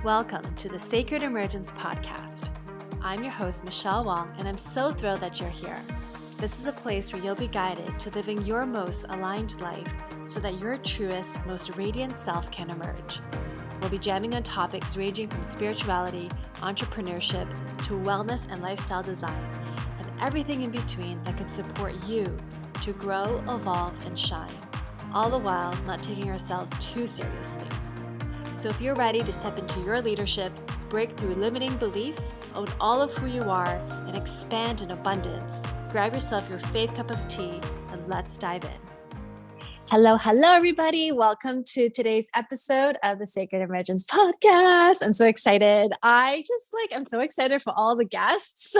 Welcome to the Sacred Emergence Podcast. I'm your host, Michelle Wong, and I'm so thrilled that you're here. This is a place where you'll be guided to living your most aligned life so that your truest, most radiant self can emerge. We'll be jamming on topics ranging from spirituality, entrepreneurship, to wellness and lifestyle design, and everything in between that can support you to grow, evolve, and shine, all the while not taking ourselves too seriously. So if you're ready to step into your leadership, break through limiting beliefs, own all of who you are, and expand in abundance, grab yourself your faith cup of tea and let's dive in. Hello, everybody. Welcome to today's episode of the Sacred Emergence Podcast. I'm so excited. I'm so excited for all the guests,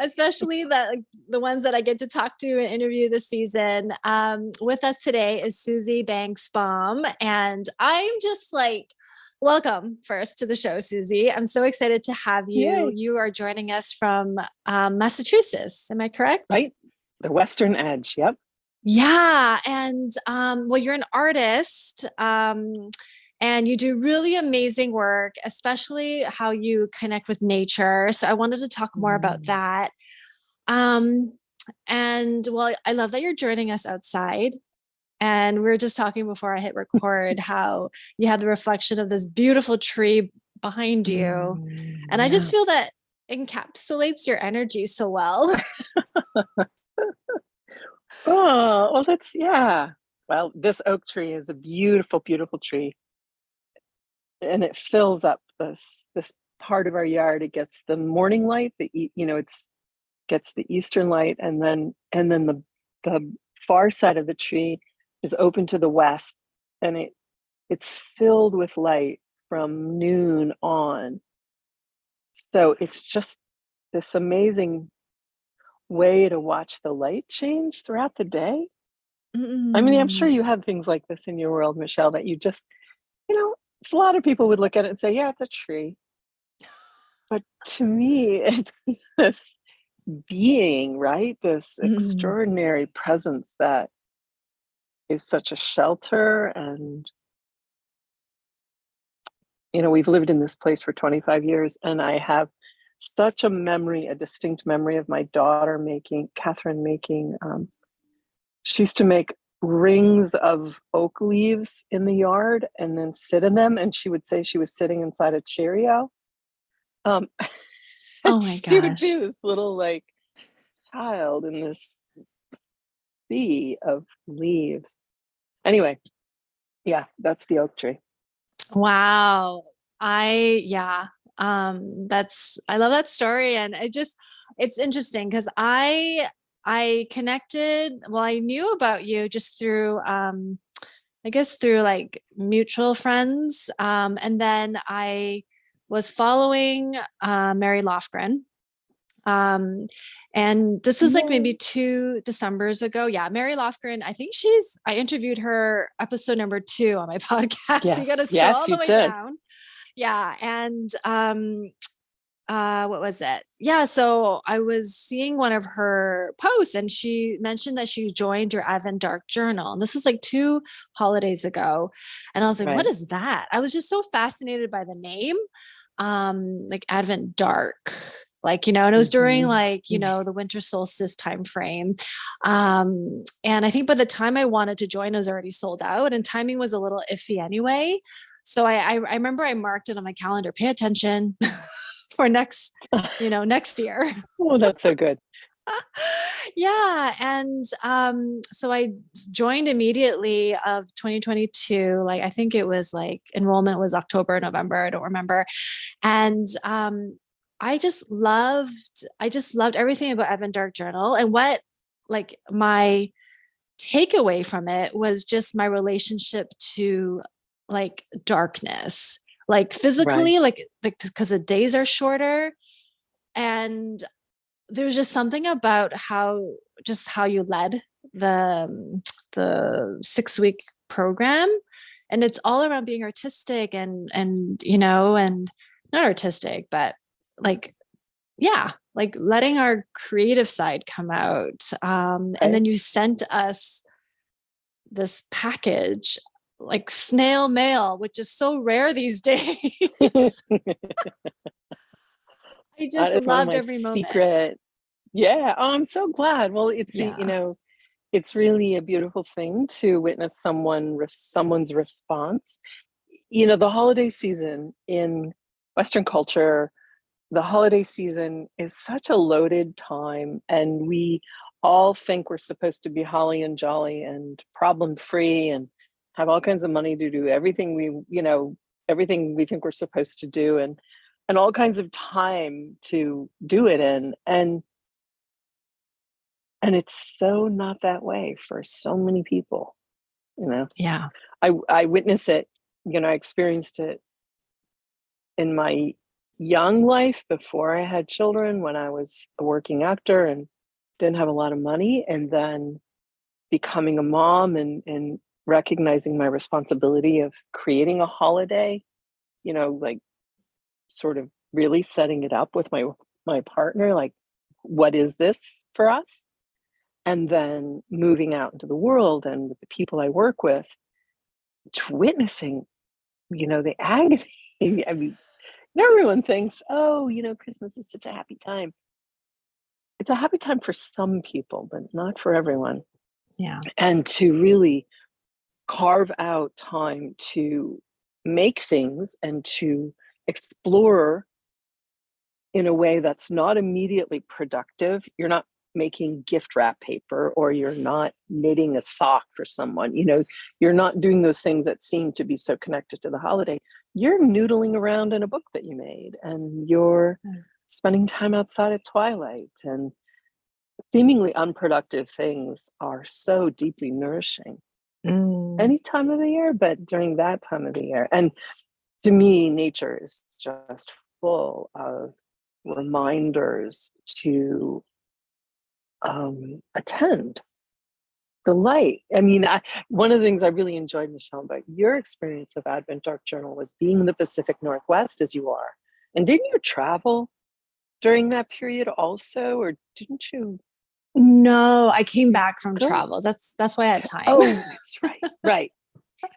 especially the ones that I get to talk to and interview this season. With us today is Suzi Banks Baum, and I'm just welcome first to the show, Suzi. I'm so excited to have you. Yay. You are joining us from Massachusetts. Am I correct? Right. The Western Edge. Yep. Yeah. And you're an artist and you do really amazing work, especially how you connect with nature. So I wanted to talk more about that. I love that you're joining us outside. And we were just talking before I hit record how you had the reflection of this beautiful tree behind you. And I just feel that encapsulates your energy so well. Oh, well, Well, this oak tree is a beautiful, beautiful tree. And it fills up this part of our yard. It gets the morning light, gets the eastern light, and then the far side of the tree is open to the west, and it's filled with light from noon on. So it's just this amazing way to watch the light change throughout the day. I mean, I'm sure you have things like this in your world, Michelle, that you just, a lot of people would look at it and say, yeah, it's a tree. But to me, it's this being, right? This extraordinary presence that is such a shelter. And, we've lived in this place for 25 years, and I have such a distinct memory of my daughter Catherine making, she used to make rings of oak leaves in the yard and then sit in them. And she would say she was sitting inside a Cheerio. Oh my gosh. She would be this little child in this sea of leaves. Anyway, yeah, that's the oak tree. Wow. I love that story. And it's interesting because I connected, I knew about you just through, through mutual friends. And then I was following, Mary Lofgren. And this was maybe 2 Decembers ago. Yeah. Mary Lofgren. I think I interviewed her episode number 2 on my podcast. Yes. So you got to scroll all the way did. down. Yeah. And, what was it? Yeah. So I was seeing one of her posts and she mentioned that she joined your Advent Dark journal. And this was 2 holidays ago. And I was like, Right. What is that? I was just so fascinated by the name, Advent Dark, and it was during the winter solstice time frame. And I think by the time I wanted to join, it was already sold out and timing was a little iffy anyway. So I remember I marked it on my calendar, pay attention for next year. Oh, that's so good. Yeah. And so I joined immediately of 2022. I think it was enrollment was October, November. I don't remember. And I just loved everything about Advent Dark Journal. And what my takeaway from it was just my relationship to darkness, physically, right. because the days are shorter. And there's just something about how you led the 6-week program. And it's all around being artistic and not artistic, but letting our creative side come out. And then you sent us this package like snail mail, which is so rare these days. I just That is one of loved my every moment. secret. Yeah. Oh, I'm so glad. Well, Yeah. it's really a beautiful thing to witness someone's response. The holiday season in Western culture, the holiday season is such a loaded time, and we all think we're supposed to be holly and jolly and problem free and have all kinds of money to do everything we think we're supposed to do, and all kinds of time to do it in. And it's so not that way for so many people. you know Yeah. I witness it. I experienced it in my young life before I had children, when I was a working actor and didn't have a lot of money, and then becoming a mom and recognizing my responsibility of creating a holiday, like sort of really setting it up with my partner, like, what is this for us? And then moving out into the world and with the people I work with, witnessing, the agony. I mean, everyone thinks, oh, Christmas is such a happy time. It's a happy time for some people, but not for everyone. Yeah. And to really carve out time to make things and to explore in a way that's not immediately productive. You're not making gift wrap paper, or you're not knitting a sock for someone. You're not doing those things that seem to be so connected to the holiday. You're noodling around in a book that you made, and you're spending time outside at twilight, and seemingly unproductive things are so deeply nourishing any time of the year, but during that time of the year. And to me, nature is just full of reminders to attend the light. I mean, one of the things I really enjoyed, Michelle, about your experience of Advent Dark Journal was being in the Pacific Northwest as you are. And didn't you travel during that period also, or didn't you? No, I came back from Go. travels. That's why I had time. Oh, right.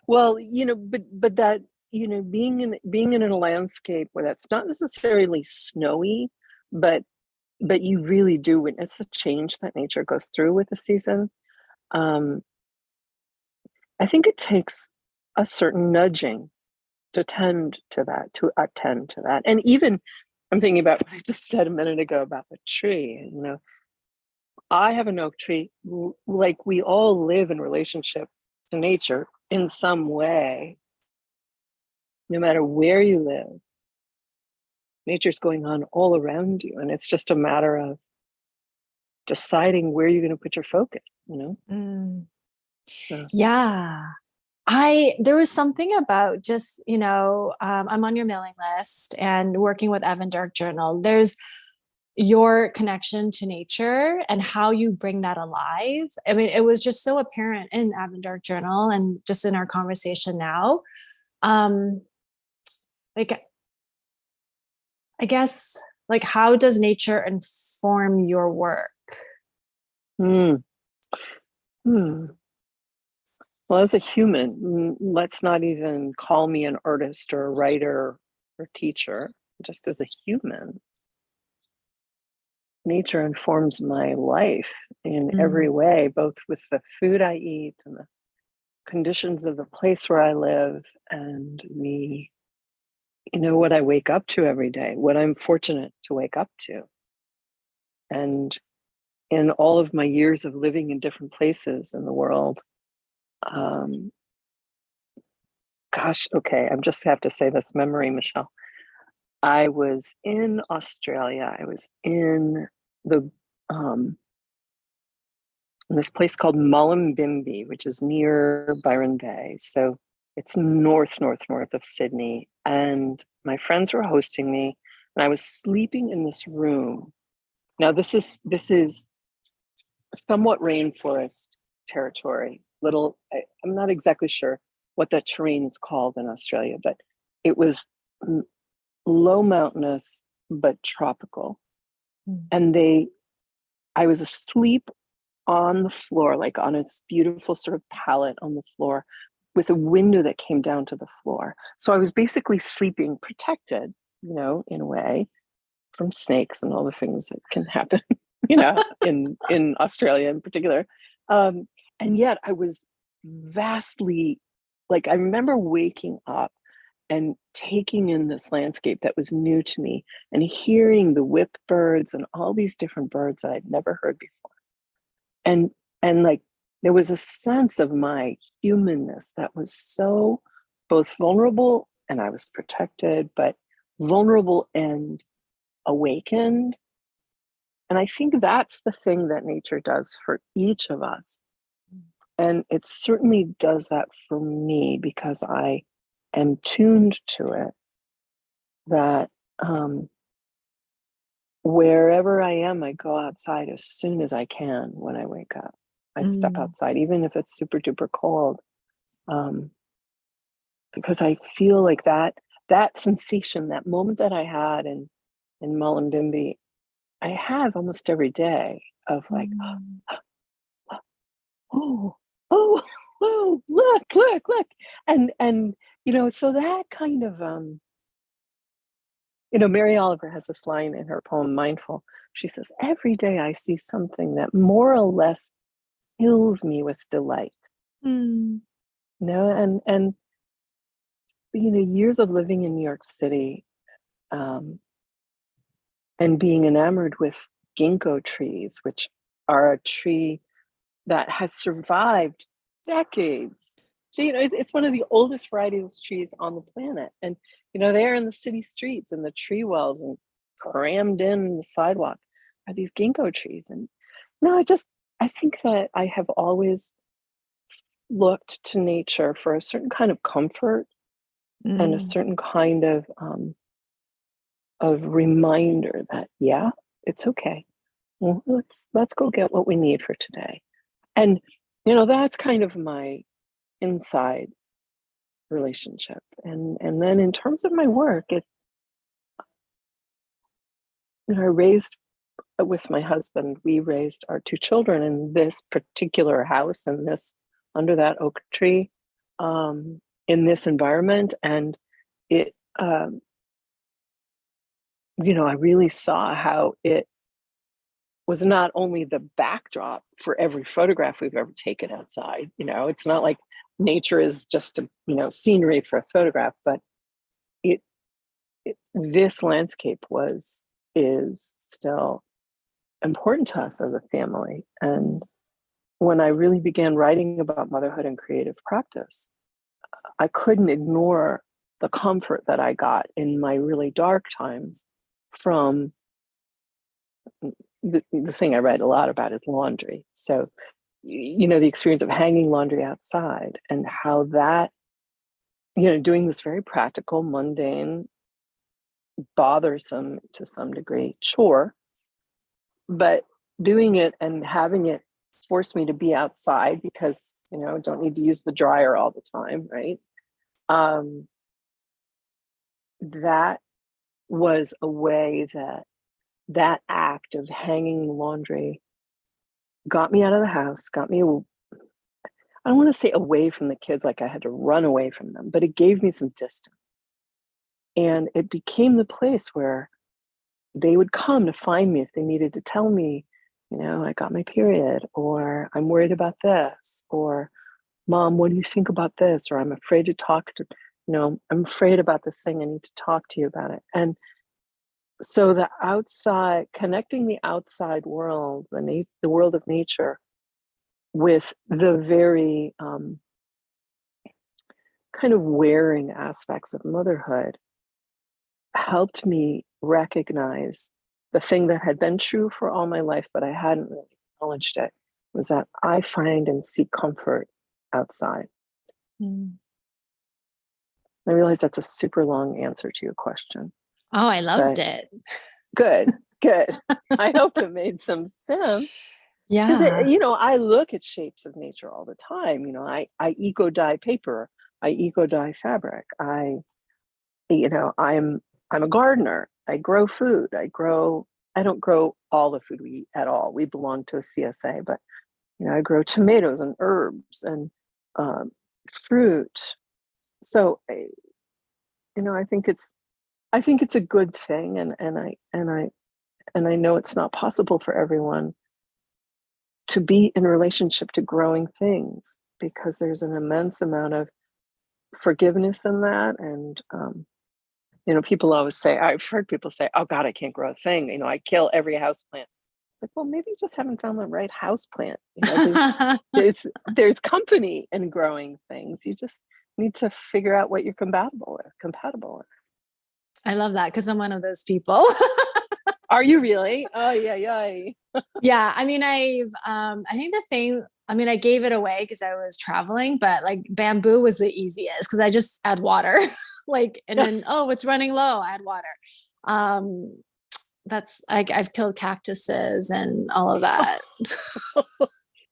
Well, but that, being in a landscape where that's not necessarily snowy, but you really do witness the change that nature goes through with the season. I think it takes a certain nudging to attend to that. And even, I'm thinking about what I just said a minute ago about the tree. I have an oak tree. Like, we all live in relationship to nature in some way, no matter where you live. Nature's going on all around you, and it's just a matter of deciding where you're going to put your focus. So. Yeah. There was something about just, I'm on your mailing list and working with Advent Dark Journal. There's your connection to nature and how you bring that alive. I mean, it was just so apparent in Advent Dark Journal and just in our conversation now. Like, I guess, like, how does nature inform your work? Hmm. Well, as a human, let's not even call me an artist or a writer or teacher. Just as a human, nature informs my life in every way, both with the food I eat and the conditions of the place where I live, and what I wake up to every day, what I'm fortunate to wake up to. And in all of my years of living in different places in the world, gosh, okay, I just have to say this memory, Michelle. I was in Australia. I was in the in this place called Mullumbimby, which is near Byron Bay. So it's north of Sydney. And my friends were hosting me, and I was sleeping in this room. Now, this is somewhat rainforest territory. I'm not exactly sure what that terrain is called in Australia, but it was low mountainous but tropical. And I was asleep on the floor, like on its beautiful sort of pallet on the floor, with a window that came down to the floor. So I was basically sleeping protected, in a way, from snakes and all the things that can happen, in Australia in particular. And yet I was vastly, like, I remember waking up and taking in this landscape that was new to me and hearing the whip birds and all these different birds that I'd never heard before. And like, there was a sense of my humanness that was so both vulnerable, and I was protected, but vulnerable and awakened. And I think that's the thing that nature does for each of us. And it certainly does that for me because I am tuned to it, that wherever I am, I go outside as soon as I can when I wake up. I step outside, even if it's super duper cold, because I feel like that sensation, that moment that I had in Mullumbimby, I have almost every day of like, oh, look. And, so that kind of, Mary Oliver has this line in her poem, Mindful. She says, every day I see something that more or less fills me with delight. And years of living in New York City, and being enamored with ginkgo trees, which are a tree that has survived decades. So, it's one of the oldest varieties of trees on the planet. And, they're in the city streets and the tree wells and crammed in the sidewalk are these ginkgo trees. And I think that I have always looked to nature for a certain kind of comfort and a certain kind of reminder that, yeah, it's okay. Well, let's go get what we need for today. And, that's kind of my inside relationship. And then in terms of my work, I raised with my husband, we raised our two children in this particular house and under that oak tree, in this environment. And it, I really saw how it was not only the backdrop for every photograph we've ever taken outside. It's not like nature is just scenery for a photograph, but this landscape is still important to us as a family. And when I really began writing about motherhood and creative practice, I couldn't ignore the comfort that I got in my really dark times from the thing I write a lot about is laundry. So, the experience of hanging laundry outside and how that, doing this very practical, mundane, bothersome to some degree chore, but doing it and having it force me to be outside because, don't need to use the dryer all the time, right? That was a way that act of hanging laundry got me out of the house, got me, I don't want to say away from the kids, like I had to run away from them, but it gave me some distance. And it became the place where they would come to find me if they needed to tell me, I got my period, or I'm worried about this, or Mom, what do you think about this? Or I'm afraid to talk to, I'm afraid about this thing. I need to talk to you about it. And so the outside, connecting the outside world, the world of nature, with the very kind of wearing aspects of motherhood, helped me recognize the thing that had been true for all my life, but I hadn't really acknowledged it, was that I find and seek comfort outside. I realize that's a super long answer to your question. Oh, I loved it. Good. I hope it made some sense. Yeah. Because, I look at shapes of nature all the time. I eco-dye paper. I eco-dye fabric. I'm a gardener. I grow food. I don't grow all the food we eat at all. We belong to a CSA, but, I grow tomatoes and herbs and fruit. So, I think it's a good thing, and I know it's not possible for everyone to be in relationship to growing things, because there's an immense amount of forgiveness in that. And people always say, I've heard people say, oh God, I can't grow a thing, I kill every house plant. Like, well, maybe you just haven't found the right house plant. There's company in growing things. You just need to figure out what you're compatible with. I love that, because I'm one of those people. Are you really? Oh, yeah. Yeah. I mean, I think I gave it away because I was traveling, but like bamboo was the easiest because I just add water, and then, oh, it's running low, add water. That's like, I've killed cactuses and all of that.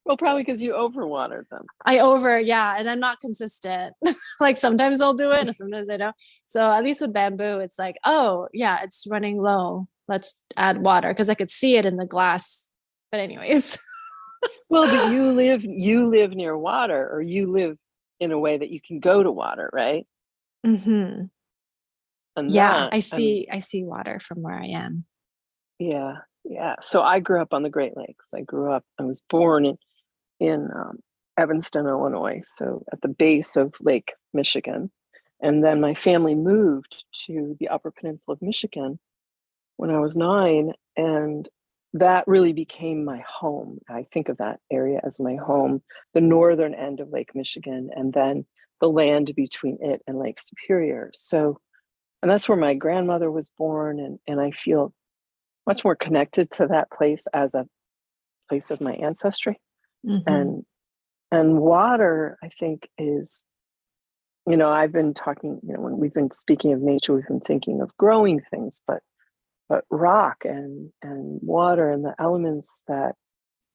Well, probably because you overwatered them. Yeah. And I'm not consistent. Like sometimes I'll do it and sometimes I don't. So at least with bamboo, it's like, oh yeah, it's running low, let's add water, because I could see it in the glass. But anyways. Well, but you live near water, or you live in a way that you can go to water, right? Mm-hmm. And yeah, I see water from where I am. Yeah. So I grew up on the Great Lakes. I was born in Evanston, Illinois, so at the base of Lake Michigan. And then my family moved to the Upper Peninsula of Michigan when I was 9, and that really became my home. I think of that area as my home, the northern end of Lake Michigan, and then the land between it and Lake Superior. So, and that's where my grandmother was born, and I feel much more connected to that place as a place of my ancestry. Mm-hmm. And water, I think, is, I've been talking, when we've been speaking of nature, we've been thinking of growing things, but rock and water and the elements that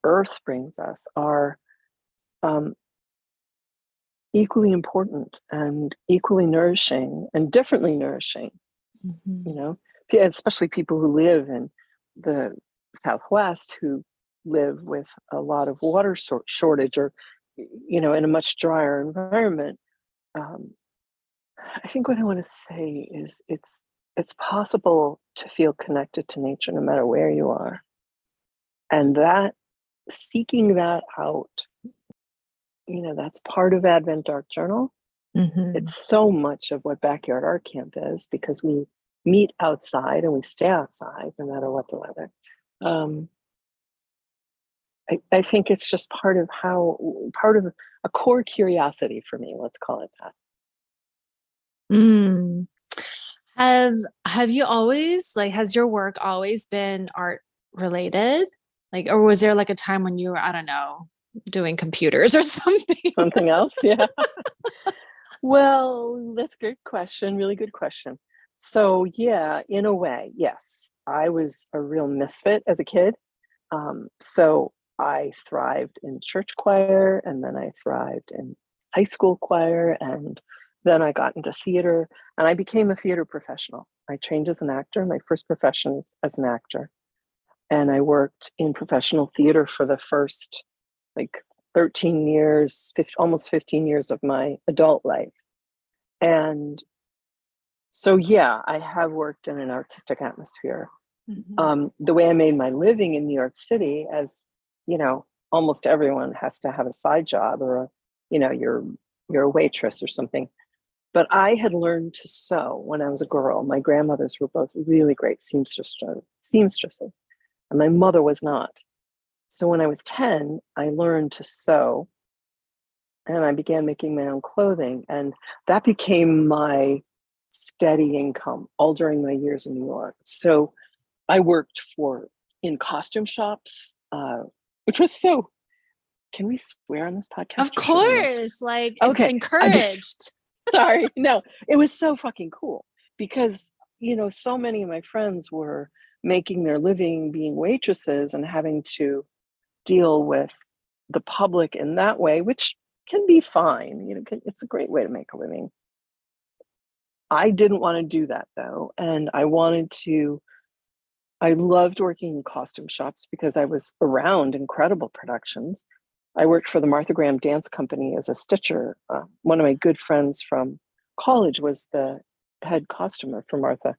earth brings us are equally important and equally nourishing and differently nourishing. Mm-hmm. Especially people who live in the Southwest, who live with a lot of water shortage, or in a much drier environment. I think what I want to say is it's possible to feel connected to nature no matter where you are, and that seeking that out, that's part of Advent Dark Journal. Mm-hmm. It's so much of what Backyard Art Camp is, because we meet outside and we stay outside no matter what the weather. I think it's just part of a core curiosity for me. Let's call it that. Mm. Have you always, has your work always been art related? Or was there like a time when you were, I don't know, doing computers or something? Something else? Yeah. Well, that's a good question. Really good question. So yeah, in a way, yes, I was a real misfit as a kid. So I thrived in church choir, and then I thrived in high school choir, and then I got into theater, and I became a theater professional. I trained as an actor. My first profession was as an actor. And I worked in professional theater for the first 13 years, almost 15 years of my adult life. And so, yeah, I have worked in an artistic atmosphere. Mm-hmm. The way I made my living in New York City, as almost everyone has to have a side job, or you're a waitress or something. But I had learned to sew when I was a girl. My grandmothers were both really great seamstresses, and my mother was not. So when I was 10, I learned to sew, and I began making my own clothing, and that became my steady income all during my years in New York. So I worked in costume shops, which was so. Can we swear on this podcast? Of course, it's encouraged. Sorry, no, it was so fucking cool, because so many of my friends were making their living being waitresses and having to deal with the public in that way, which can be fine. It's a great way to make a living. I didn't want to do that though, and I loved working in costume shops because I was around incredible productions. I worked for the Martha Graham Dance Company as a stitcher. One of my good friends from college was the head costumer for Martha.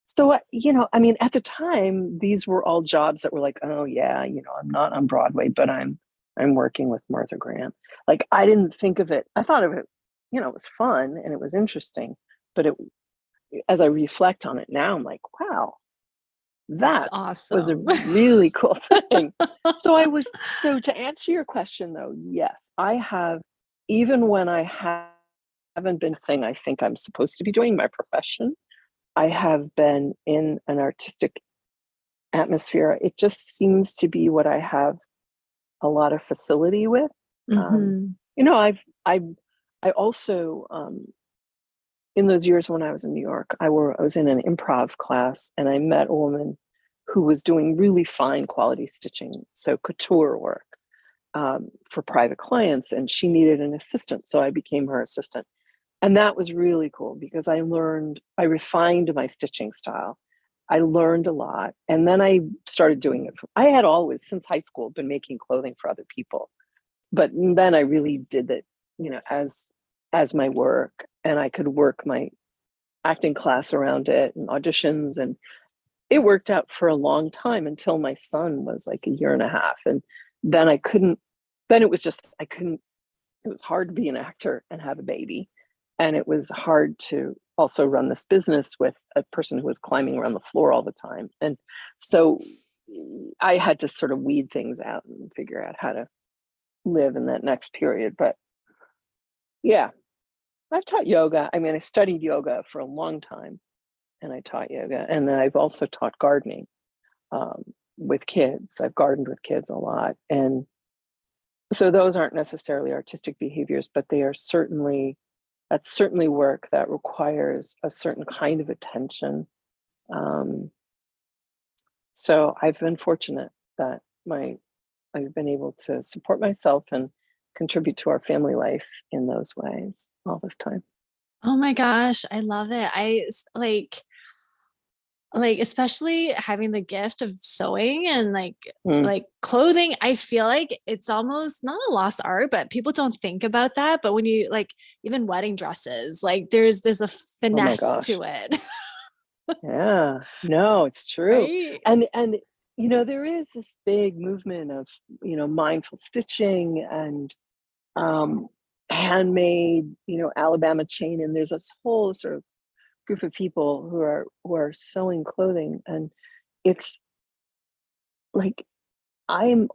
So, I mean, at the time, these were all jobs that were like, oh yeah, I'm not on Broadway, but I'm working with Martha Graham. Like, I didn't think of it. I thought of it, it was fun and it was interesting. But as I reflect on it now, I'm like, wow, That's that was a awesome. really cool thing. So to answer your question though, yes, I have, even when I haven't been the thing I think I'm supposed to be doing, my profession, I have been in an artistic atmosphere. It just seems to be what I have a lot of facility with. Mm-hmm. I also, in those years when I was in New York, I was in an improv class and I met a woman who was doing really fine quality stitching, so couture work, for private clients, and she needed an assistant, so I became her assistant. And that was really cool because I refined my stitching style. I learned a lot. And then I started doing it. I had always, since high school, been making clothing for other people. But then I really did it, as my work. And I could work my acting class around it and auditions. And it worked out for a long time until my son was like a year and a half. And then it was hard to be an actor and have a baby. And it was hard to also run this business with a person who was climbing around the floor all the time. And so I had to sort of weed things out and figure out how to live in that next period. But yeah, I've taught yoga. I mean, I studied yoga for a long time and I taught yoga. And then I've also taught gardening, with kids. I've gardened with kids a lot. And so those aren't necessarily artistic behaviors, but that's certainly work that requires a certain kind of attention. So I've been fortunate that I've been able to support myself and contribute to our family life in those ways all this time. Oh my gosh, I love it. Like especially having the gift of sewing and Mm. like clothing, I feel like it's almost not a lost art, but people don't think about that. But when you like even wedding dresses, like there's a Oh my finesse gosh. to it. Yeah, no, it's true. Right? And there is this big movement of, mindful stitching and um handmade, Alabama chain. And there's this whole sort of group of people who are sewing clothing. And it's like I'm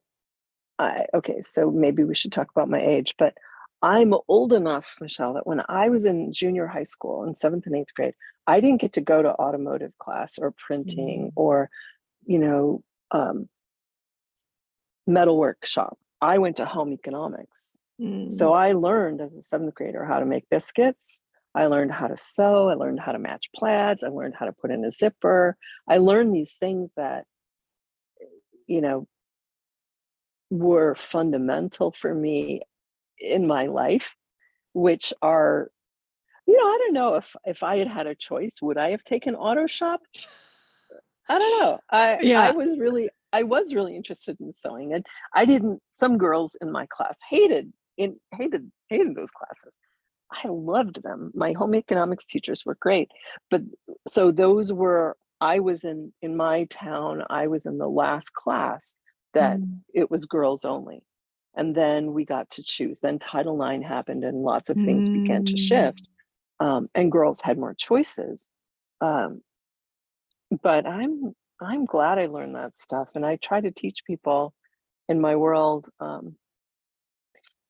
okay, so maybe we should talk about my age, but I'm old enough, Michelle, that when I was in junior high school in 7th and 8th grade, I didn't get to go to automotive class or printing Mm. or, you know, um, metal workshop. I went to home economics. Mm. So I learned as a 7th grader how to make biscuits. I learned how to sew. I learned how to match plaids. I learned how to put in a zipper. I learned these things that, you know, were fundamental for me in my life, which are, I don't know if I had had a choice, would I have taken auto shop? I don't know. Yeah. I was really interested in sewing, and I didn't. Some girls in my class hated those classes. I loved them. My home economics teachers were great, but so those were. I was in my town. I was in the last class that Mm. it was girls only, and then we got to choose. Then Title IX happened, and lots of things began to Mm. shift, and girls had more choices. Um, but I'm glad I learned that stuff, and I try to teach people in my world.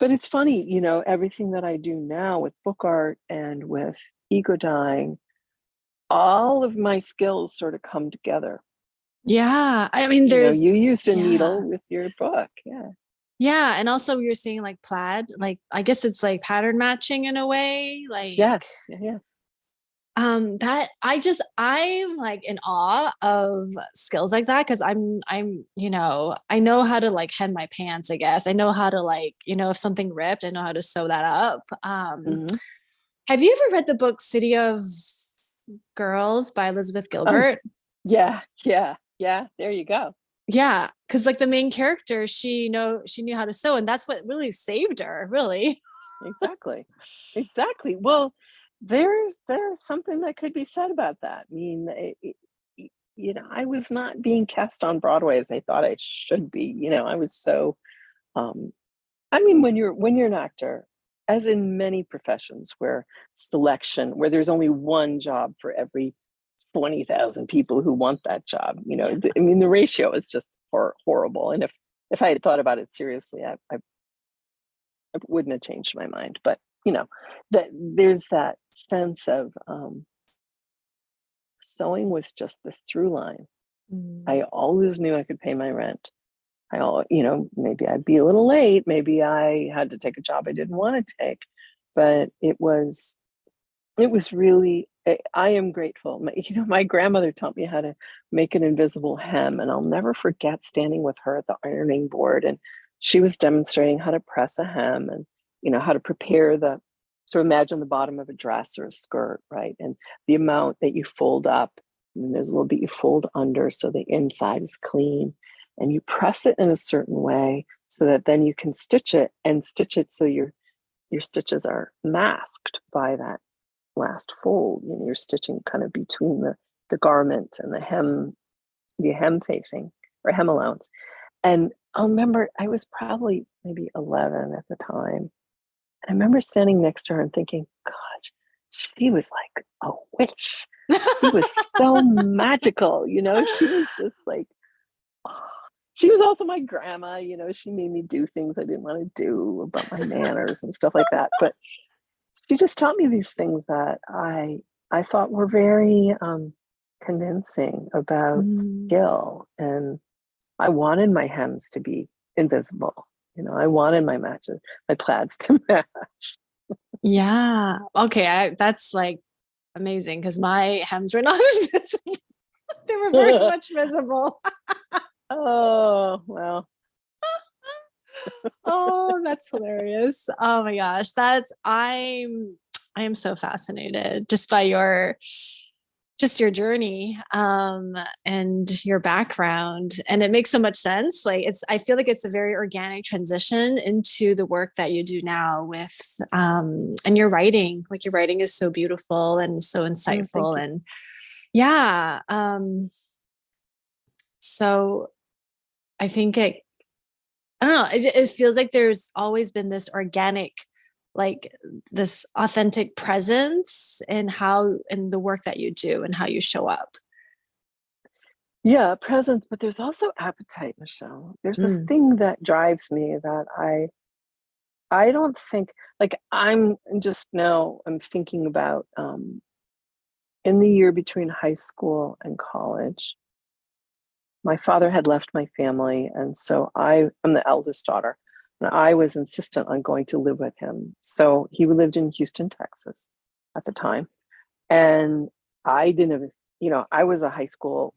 But it's funny, everything that I do now with book art and with ego dyeing, all of my skills sort of come together. Yeah. I mean, You used a yeah. needle with your book, yeah. Yeah. And also you're seeing like plaid, like I guess it's like pattern matching in a way. Like Yes, yeah, yeah. that I'm like in awe of skills like that because I know how to like hem my pants, I guess. I know how to like, if something ripped, I know how to sew that up. Mhm. Have you ever read the book City of Girls by Elizabeth Oh, Gilbert? yeah, yeah, yeah. There you go. Yeah, because like the main character, she knew how to sew, and that's what really saved her, really. Exactly. Well, there's something that could be said about that. I mean, I was not being cast on Broadway as I thought I should be. I was so. I mean, when you're an actor, as in many professions, where there's only one job for every 20,000 people who want that job. Yeah. I mean, the ratio is just horrible. And if I had thought about it seriously, I wouldn't have changed my mind. But that there's that sense of sewing was just this through line. I always knew I could pay my rent. Maybe I'd be a little late. Maybe I had to take a job I didn't want to take, but it was really, I am grateful. My grandmother taught me how to make an invisible hem, and I'll never forget standing with her at the ironing board, and she was demonstrating how to press a hem and, how to prepare so imagine the bottom of a dress or a skirt, right? And the amount that you fold up, and there's a little bit you fold under so the inside is clean, and you press it in a certain way so that then you can stitch it so your stitches are masked by that last fold. You're stitching kind of between the garment and the hem facing or hem allowance. And I'll remember I was probably maybe 11 at the time. I remember standing next to her and thinking, gosh, she was like a witch. She was so magical, she was just like, oh. She was also my grandma, she made me do things I didn't want to do about my manners and stuff like that. But she just taught me these things that I thought were very convincing about skill. And I wanted my hems to be invisible. I wanted my plaids to match. Yeah. Okay. That's like amazing because my hems were not invisible. They were very much visible. Oh, well. Oh, that's hilarious. Oh my gosh. I am so fascinated just by your journey and your background, and it makes so much sense. Like I feel like it's a very organic transition into the work that you do now with and your writing. Like your writing is so beautiful and so insightful, and yeah. So I think I don't know, it feels like there's always been this organic, like this authentic presence in the work that you do and how you show up. Yeah, presence, but there's also appetite, Michelle. There's this thing that drives me that I don't think, like I'm thinking about in the year between high school and college, my father had left my family, and so I'm the eldest daughter, and I was insistent on going to live with him. So he lived in Houston, Texas at the time, and I didn't have, I was I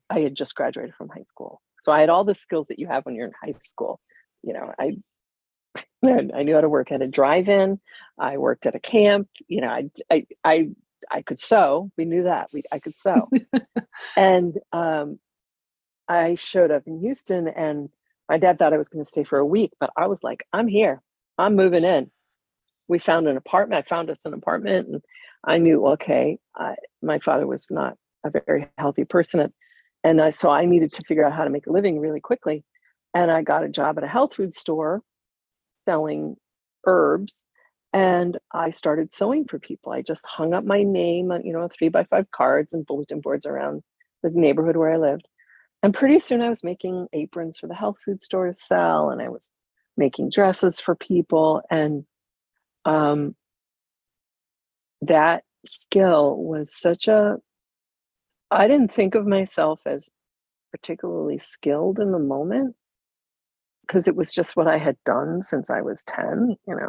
had just graduated from high school. So I had all the skills that you have when you're in high school. I knew how to work at a drive-in. I worked at a camp. I could sew. We knew that. I could sew. And I showed up in Houston, and my dad thought I was going to stay for a week, but I was like, I'm here. I'm moving in. We found an apartment. I found us an apartment, and I knew, okay, my father was not a very healthy person. So I needed to figure out how to make a living really quickly. And I got a job at a health food store selling herbs. And I started sewing for people. I just hung up my name on, 3x5 cards and bulletin boards around the neighborhood where I lived. And pretty soon I was making aprons for the health food store to sell. And I was making dresses for people. And that skill was I didn't think of myself as particularly skilled in the moment, because it was just what I had done since I was 10, and I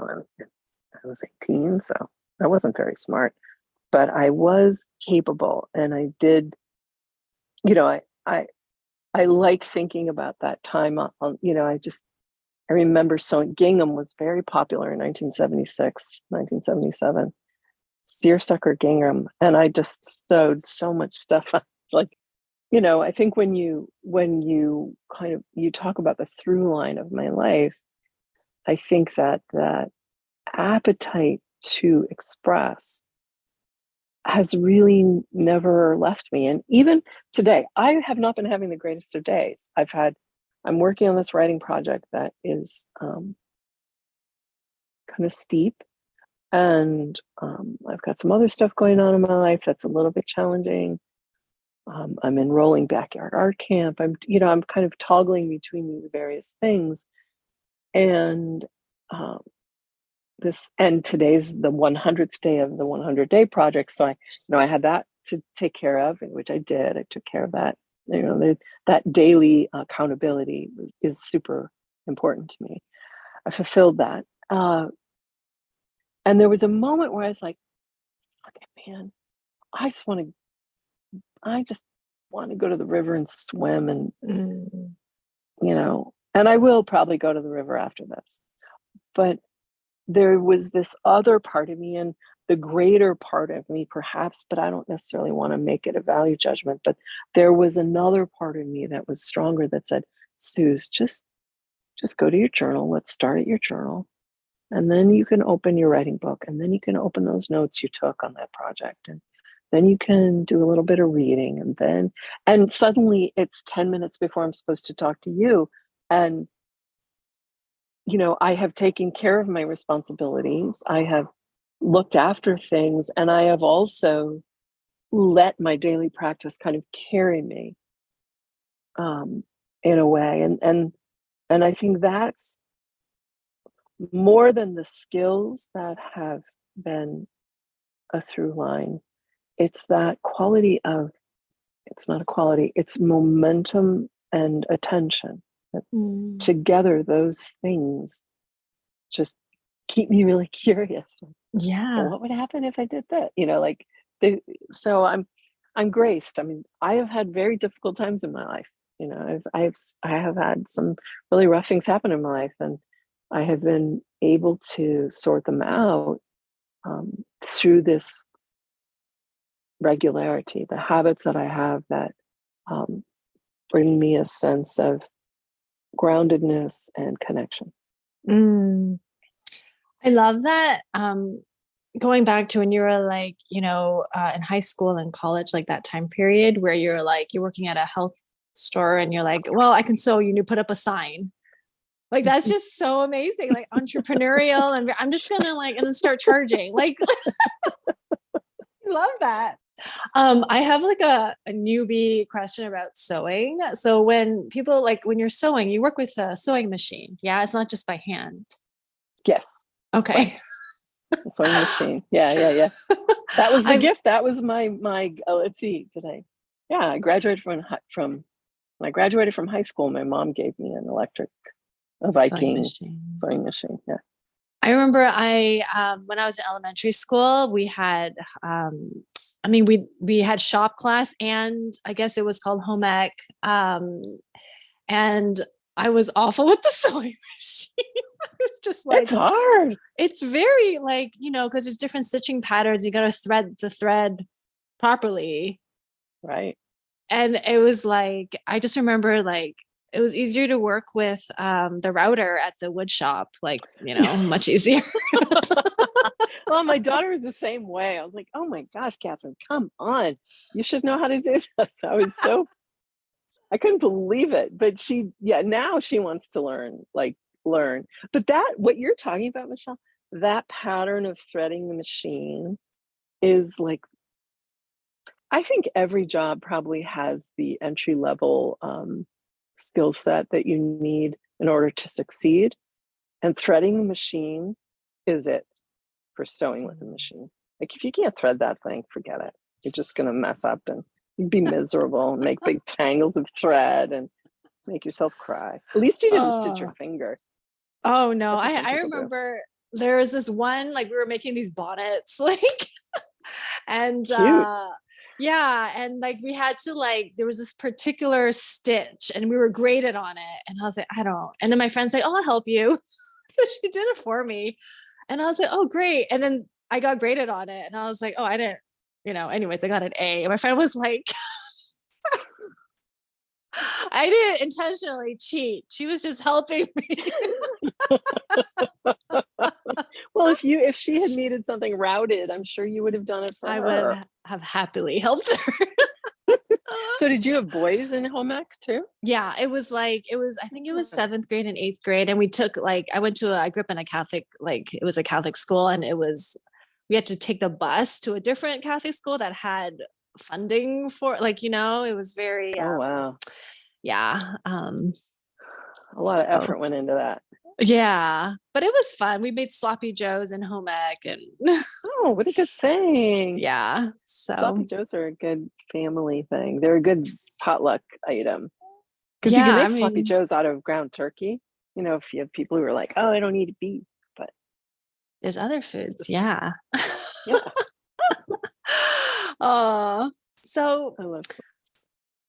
was 18, so I wasn't very smart, but I was capable, and I did, I like thinking about that time on, I remember sewing. Gingham was very popular in 1976, 1977, seersucker gingham, and I just sewed so much stuff like I think when you kind of, you talk about the through line of my life, I think that appetite to express has really never left me. And even today, I have not been having the greatest of days. I'm working on this writing project that is kind of steep. And I've got some other stuff going on in my life that's a little bit challenging. I'm enrolling backyard art camp. I'm kind of toggling between these various things. And today's the 100th day of the 100-day project. So I had that to take care of, which I did. I took care of that. That daily accountability is super important to me. I fulfilled that. And there was a moment where I was like, fuck it, man, I just want to go to the river and swim and, and I will probably go to the river after this. But there was this other part of me, and the greater part of me perhaps, but I don't necessarily want to make it a value judgment, but there was another part of me that was stronger that said, Suze, just go to your journal. Let's start at your journal. And then you can open your writing book, and then you can open those notes you took on that project. And then you can do a little bit of reading. And suddenly it's 10 minutes before I'm supposed to talk to you. And, I have taken care of my responsibilities. I have looked after things, and I have also let my daily practice kind of carry me in a way. And I think that's more than the skills that have been a through line. It's that quality of, it's not a quality, it's momentum and attention. Together, those things just keep me really curious. Yeah. Well, what would happen if I did that? So I'm graced. I mean, I have had very difficult times in my life. I have had some really rough things happen in my life, and I have been able to sort them out through this regularity, the habits that I have that bring me a sense of groundedness and connection. I love that. Going back to when you were like, in high school and college, like that time period where you're like, you're working at a health store and you're like, well, I can sew, you put up a sign. Like, that's just so amazing. Like entrepreneurial, and I'm just gonna and then start charging. Like, love that. I have like a newbie question about sewing. So when people when you're sewing, you work with a sewing machine. Yeah. It's not just by hand. Yes. Okay. Right. The sewing machine. Yeah. That was the gift. That was my let's see today. Yeah. I graduated when I graduated from high school, my mom gave me an electric, Viking sewing machine. Yeah. I remember when I was in elementary school, we had, we had shop class, and I guess it was called home ec. And I was awful with the sewing machine. It's just it's hard. It's very because there's different stitching patterns. You got to thread the thread properly. Right. And it was I just remember it was easier to work with the router at the wood shop, much easier. Well, my daughter is the same way. I was like, oh my gosh, Catherine, come on. You should know how to do this. I couldn't believe it. But now she wants to learn. But what you're talking about, Michelle, that pattern of threading the machine is I think every job probably has the entry level skill set that you need in order to succeed. And threading the machine is it for sewing with a machine. If you can't thread that thing, forget it. You're just going to mess up and you'd be miserable and make big tangles of thread and make yourself cry. At least you didn't stitch your finger. Oh no, I remember there was this one, we were making these bonnets, and cute. And we had to there was this particular stitch and we were graded on it, and I was like, I don't. And then my friend's like, oh, I'll help you. So she did it for me, and I was like, oh great. And then I got graded on it, and I was like, oh, I didn't, anyways, I got an A. And my friend was like, I didn't intentionally cheat. She was just helping me. Well, if she had needed something routed, I'm sure you would have done it for I her. would have happily helped her. So did you have boys in home ec too? Yeah, I think it was 7th grade and 8th grade. And we took I grew up in a Catholic, it was a Catholic school, and we had to take the bus to a different Catholic school that had funding for, it was very, Oh, wow. yeah. A lot of effort went into that. Yeah, but it was fun. We made sloppy joes in home ec, and Oh, what a good thing. yeah. So Sloppy joes are a good family thing. They're a good potluck item. Because you yeah, can make sloppy joes out of ground turkey. If you have people who are like, oh, I don't eat beef, but there's other foods. Yeah. yeah. Oh, so I love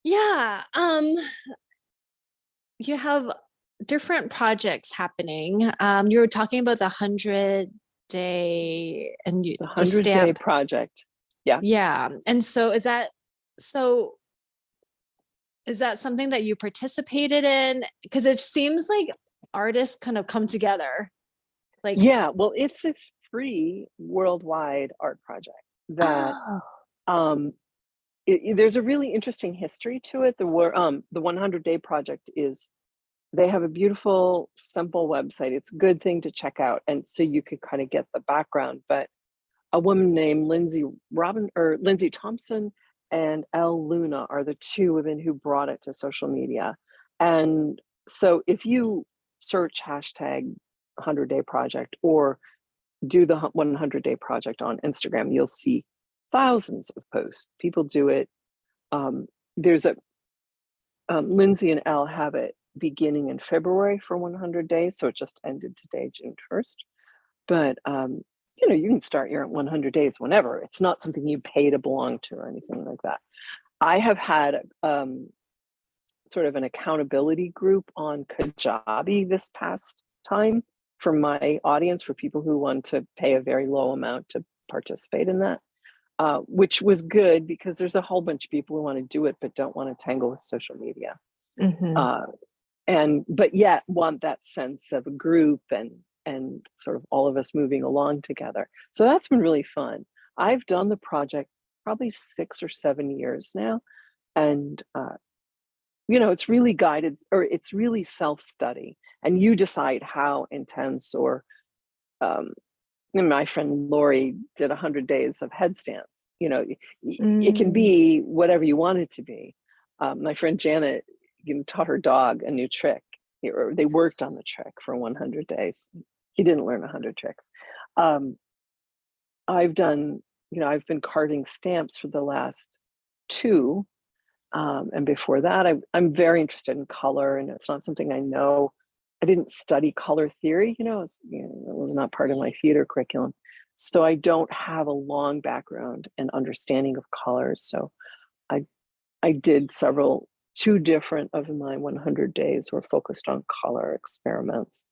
yeah. You have different projects happening. You were talking about the 100-day and the the 100-day stamp project. Yeah. Yeah. And so is that something that you participated in? Because it seems like artists kind of come together. Yeah, well, it's this free worldwide art project that there's a really interesting history to it. The 100-day project is, they have a beautiful, simple website. It's a good thing to check out, and so you could kind of get the background. But a woman named Lindsay Thompson and Elle Luna are the two women who brought it to social media. And so if you search hashtag 100-day project or do the 100-day project on Instagram, you'll see thousands of posts. People do it. There's Lindsay and Elle have it beginning in February for 100 days. So it just ended today, June 1st. But you can start your 100 days whenever. It's not something you pay to belong to or anything like that. I have had sort of an accountability group on Kajabi this past time for my audience, for people who want to pay a very low amount to participate in that, which was good because there's a whole bunch of people who want to do it but don't want to tangle with social media. But yet want that sense of a group and sort of all of us moving along together. So that's been really fun. I've done the project probably 6 or 7 years now. And, it's really guided, or it's really self-study. And you decide how intense, or my friend Lori did 100 days of headstands. It can be whatever you want it to be. My friend Janet taught her dog a new trick. They worked on the trick for 100 days. He didn't learn 100 tricks. I've been carving stamps for the last 2. And before that, I'm very interested in color, and it's not something I know. I didn't study color theory, it was not part of my theater curriculum. So I don't have a long background and understanding of colors. So I did 2 different of my 100 days were focused on color experiments.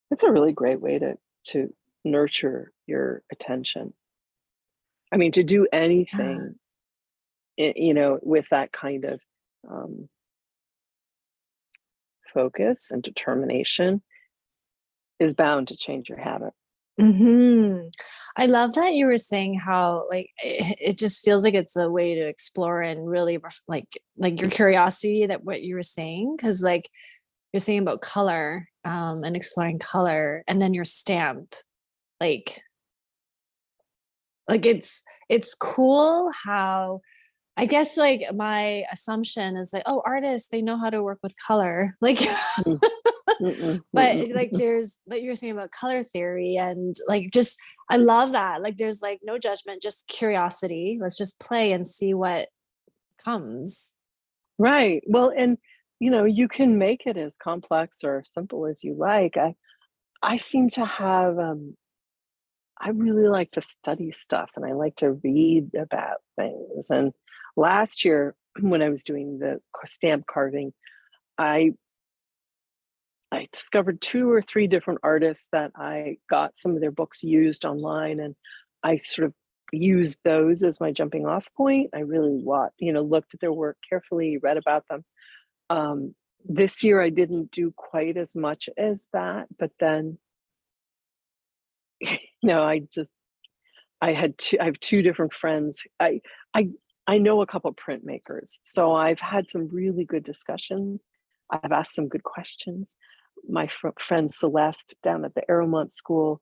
It's a really great way to nurture your attention. I mean, to do anything, with that kind of focus and determination is bound to change your habit. I love that you were saying how it just feels like it's a way to explore and really like your curiosity, that what you were saying, because you're saying about color and exploring color, and then your stamp, it's cool how, I guess, my assumption is oh, artists, they know how to work with color, but there's you're saying about color theory, and just, I love that, there's no judgment, just curiosity. Let's just play and see what comes. Right. Well, and you can make it as complex or simple as you like. I seem to have I really like to study stuff, and I like to read about things. And last year, when I was doing the stamp carving, I discovered 2 or 3 different artists that I got some of their books used online, and I sort of used those as my jumping off point. I really looked at their work carefully, read about them. This year I didn't do quite as much as that, but then, I have two different friends. I know a couple of printmakers, so I've had some really good discussions. I've asked some good questions. My friend Celeste down at the Aeromont School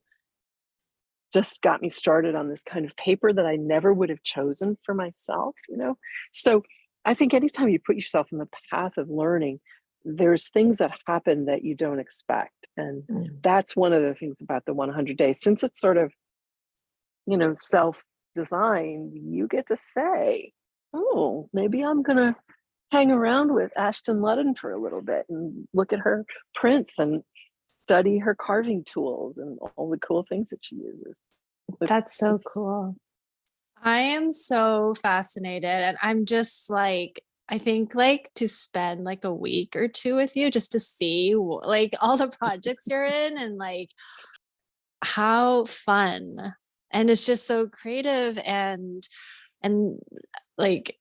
just got me started on this kind of paper that I never would have chosen for myself, So I think anytime you put yourself in the path of learning, there's things that happen that you don't expect. And that's one of the things about the 100 days. Since it's sort of, self-designed, you get to say, oh, maybe I'm going to hang around with Ashton Ludden for a little bit and look at her prints and study her carving tools and all the cool things that she uses. That's so cool. I am so fascinated, and I'm just like, I think like to spend like a week or two with you just to see like all the projects you're in and like how fun. And it's just so creative and like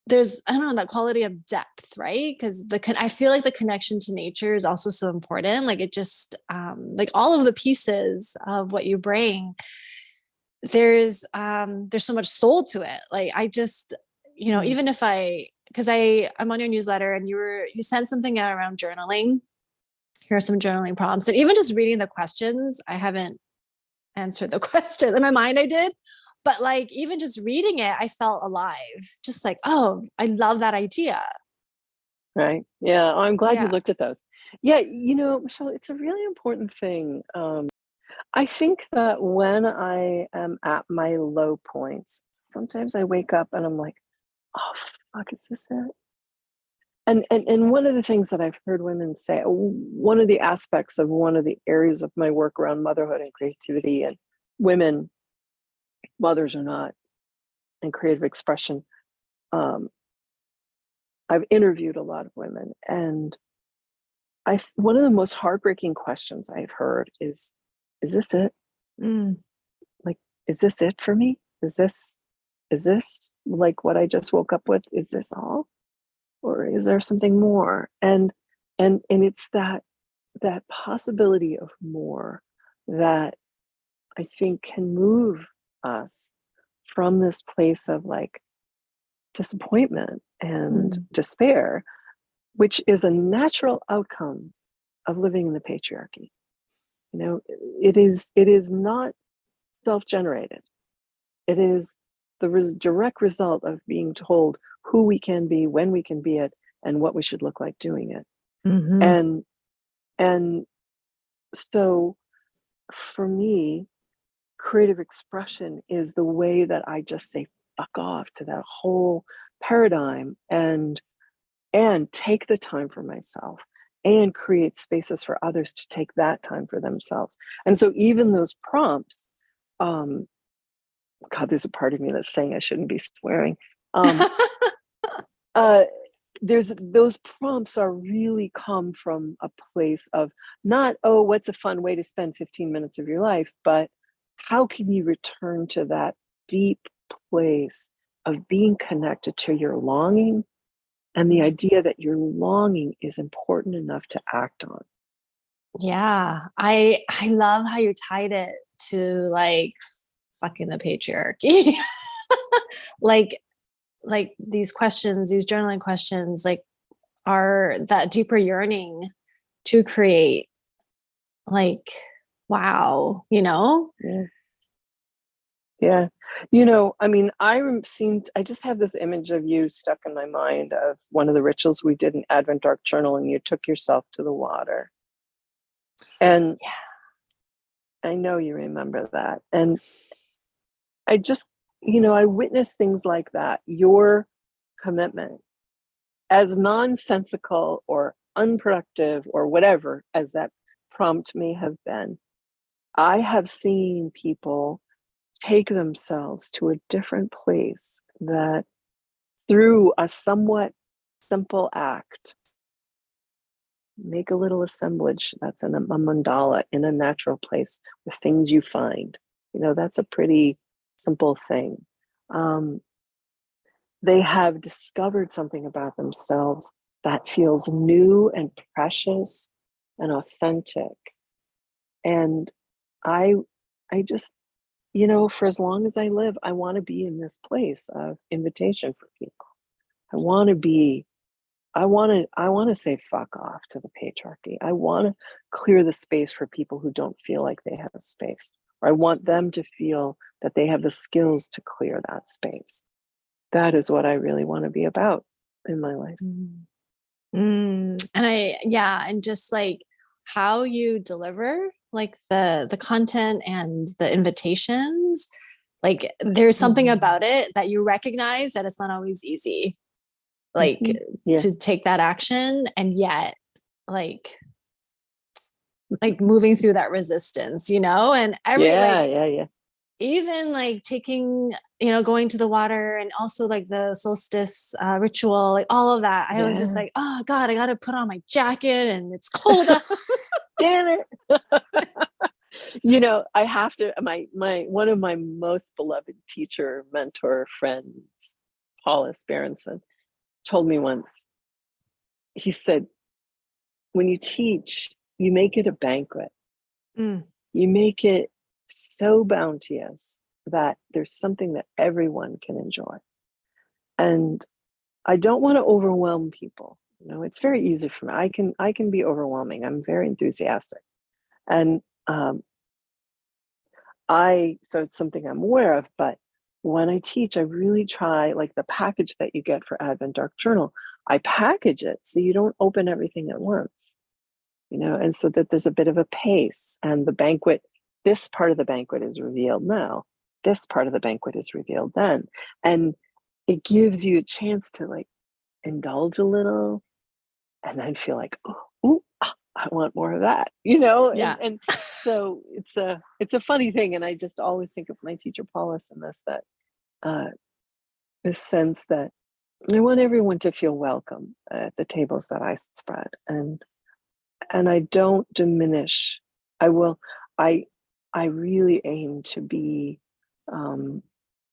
there's, I don't know, that quality of depth, right? Because I feel like the connection to nature is also so important. Like it just like all of the pieces of what you bring, there's so much soul to it. Like I just, even if because I'm on your newsletter and you sent something out around journaling. Here are some journaling prompts, and even just reading the questions, I haven't answered the question in my mind. I did, but like even just reading it, I felt alive. Just like, oh, I love that idea. Right. Yeah. I'm glad you Yeah. looked at those. Yeah. Michelle, it's a really important thing. I think that when I am at my low points, sometimes I wake up and I'm like, oh, fuck, is this it? And one of the things that I've heard women say, one of the aspects of one of the areas of my work around motherhood and creativity and women, mothers or not, and creative expression, I've interviewed a lot of women, and one of the most heartbreaking questions I've heard is this it? Like, is this it for me? Is this like what I just woke up with? Is this all? Or is there something more? And it's that possibility of more that I think can move us from this place of like disappointment and despair, which is a natural outcome of living in the patriarchy. It is not self-generated. It is the direct result of being told who we can be, when we can be it, and what we should look like doing it. And so for me, creative expression is the way that I just say fuck off to that whole paradigm and take the time for myself and create spaces for others to take that time for themselves. And so even those prompts, God, there's a part of me that's saying I shouldn't be swearing. There's those prompts are really come from a place of not, oh, what's a fun way to spend 15 minutes of your life, but how can you return to that deep place of being connected to your longing and the idea that your longing is important enough to act on. Yeah. I love how you tied it to like fucking the patriarchy. like these questions, these journaling questions, like are that deeper yearning to create, like, wow, Yeah. I mean, I just have this image of you stuck in my mind of one of the rituals we did in Advent Dark Journal, and you took yourself to the water. And I know you remember that. And I just, I witnessed things like that. Your commitment, as nonsensical or unproductive or whatever as that prompt may have been, I have seen people take themselves to a different place that through a somewhat simple act, make a little assemblage that's in a mandala in a natural place with things you find. That's a pretty simple thing. They have discovered something about themselves that feels new and precious and authentic. And I just, for as long as I live, I want to be in this place of invitation for people. I want to say fuck off to the patriarchy. I want to clear the space for people who don't feel like they have a space. Or I want them to feel that they have the skills to clear that space. That is what I really want to be about in my life. And and just like how you deliver like the content and the invitations, like there's something about it that you recognize that it's not always easy, like to take that action, and yet like moving through that resistance, and even like taking, going to the water, and also like the solstice ritual, like all of that. I was just like, oh God, I got to put on my jacket and it's cold out. Damn it. I have to, one of my most beloved teacher, mentor, friends, Paulus Berenson, told me once, he said, when you teach, you make it a banquet. You make it so bounteous that there's something that everyone can enjoy. And I don't want to overwhelm people. It's very easy for me. I can be overwhelming. I'm very enthusiastic. And so it's something I'm aware of, but when I teach, I really try, like the package that you get for Advent Dark Journal, I package it so you don't open everything at once, and so that there's a bit of a pace. And the banquet, this part of the banquet is revealed now. This part of the banquet is revealed then. And it gives you a chance to like indulge a little and then feel like, I want more of that, and so it's a funny thing. And I just always think of my teacher Paulus in this, that this sense that I want everyone to feel welcome at the tables that I spread, and I don't diminish. I really aim to be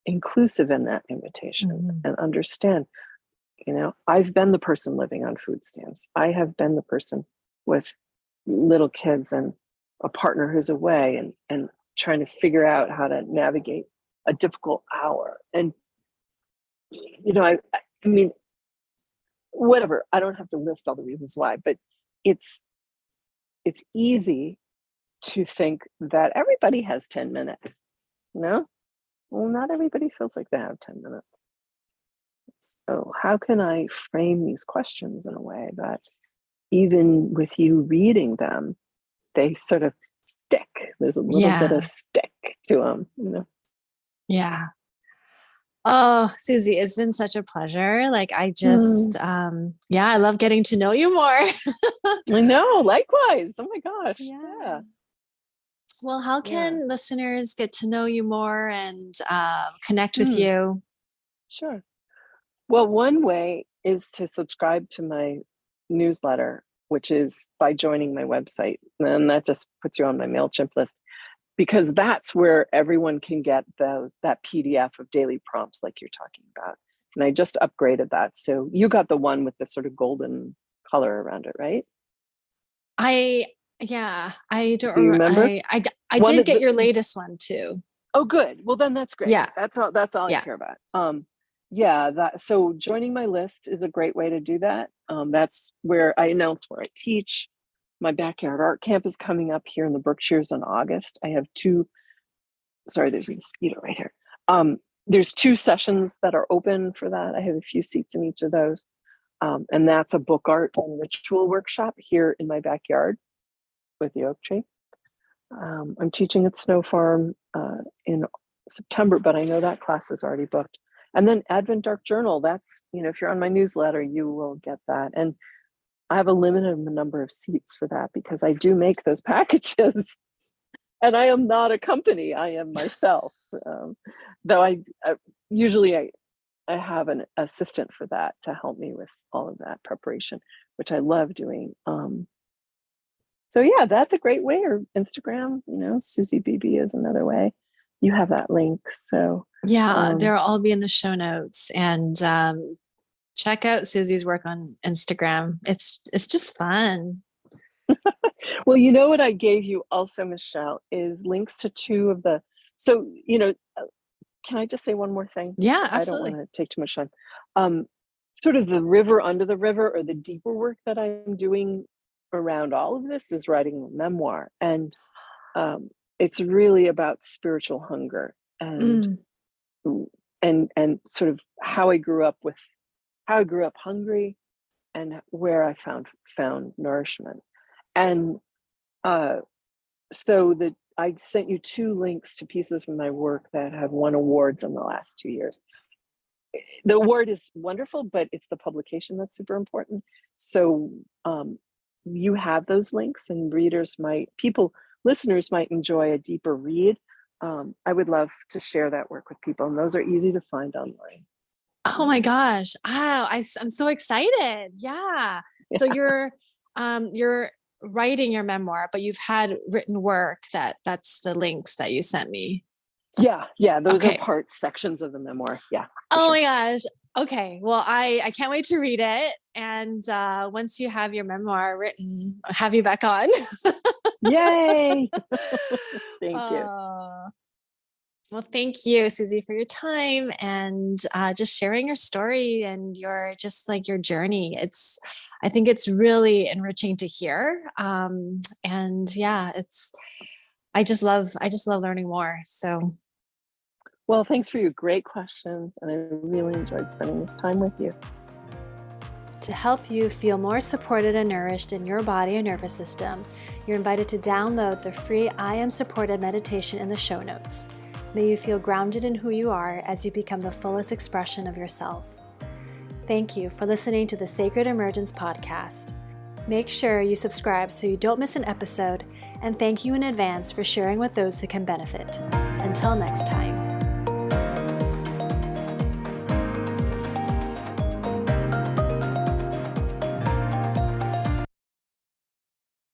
inclusive in that invitation and understand. I've been the person living on food stamps. I have been the person with little kids and a partner who's away and trying to figure out how to navigate a difficult hour. And, I mean, whatever, I don't have to list all the reasons why, but it's easy to think that everybody has 10 minutes, Well, not everybody feels like they have 10 minutes. So how can I frame these questions in a way that even with you reading them, they sort of stick? There's a little bit of stick to them, Yeah. Oh, Suzi, it's been such a pleasure. Like I just, I love getting to know you more. I know, likewise. Oh my gosh. Yeah. Well, how can listeners get to know you more and connect with you? Sure. Well, one way is to subscribe to my newsletter, which is by joining my website. And that just puts you on my MailChimp list, because that's where everyone can get that PDF of daily prompts like you're talking about. And I just upgraded that. So you got the one with the sort of golden color around it, right? I don't remember. I did get your latest one too. Oh, good. Well, then that's great. Yeah. That's all I care about. So joining my list is a great way to do that. That's where I announce where I teach. My backyard art camp is coming up here in the Berkshires in August. I have there's a mosquito right here. There's 2 sessions that are open for that. I have a few seats in each of those. And that's a book art and ritual workshop here in my backyard with the oak tree. I'm teaching at Snow Farm in September, but I know that class is already booked. And then Advent Dark Journal, that's, if you're on my newsletter, you will get that. And I have a limited number of seats for that because I do make those packages. And I am not a company, I am myself. Though I usually have an assistant for that to help me with all of that preparation, which I love doing. So yeah, that's a great way. Or Instagram, Suzi BB is another way. you have that link. So yeah, they'll all be in the show notes. And check out Suzi's work on Instagram. It's just fun. Well, you know what I gave you also, Michelle, is links to two of the, so, can I just say one more thing? Yeah, I don't absolutely. want to take too much time. Sort of the river under the river, or the deeper work that I'm doing around all of this, is writing a memoir. And it's really about spiritual hunger and sort of how I grew up hungry, and where I found nourishment. And so that I sent you two links to pieces from my work that have won awards in the last 2 years. The award is wonderful, but it's the publication that's super important. So you have those links, and listeners might enjoy a deeper read. I would love to share that work with people, and those are easy to find online. Oh my gosh. Wow. I'm so excited. Yeah. So you're writing your memoir, but you've had written work that's the links that you sent me. Yeah. Those are sections of the memoir. Yeah. Oh my gosh. Okay. Well, I can't wait to read it. And once you have your memoir written, I'll have you back on. Yay. Thank you. Well, thank you, Suzi, for your time and just sharing your story and your journey. I think it's really enriching to hear. And yeah, I just love learning more. So. Well, thanks for your great questions. And I really enjoyed spending this time with you. To help you feel more supported and nourished in your body and nervous system, you're invited to download the free I Am Supported meditation in the show notes. May you feel grounded in who you are as you become the fullest expression of yourself. Thank you for listening to the Sacred Emergence podcast. Make sure you subscribe so you don't miss an episode, and thank you in advance for sharing with those who can benefit. Until next time.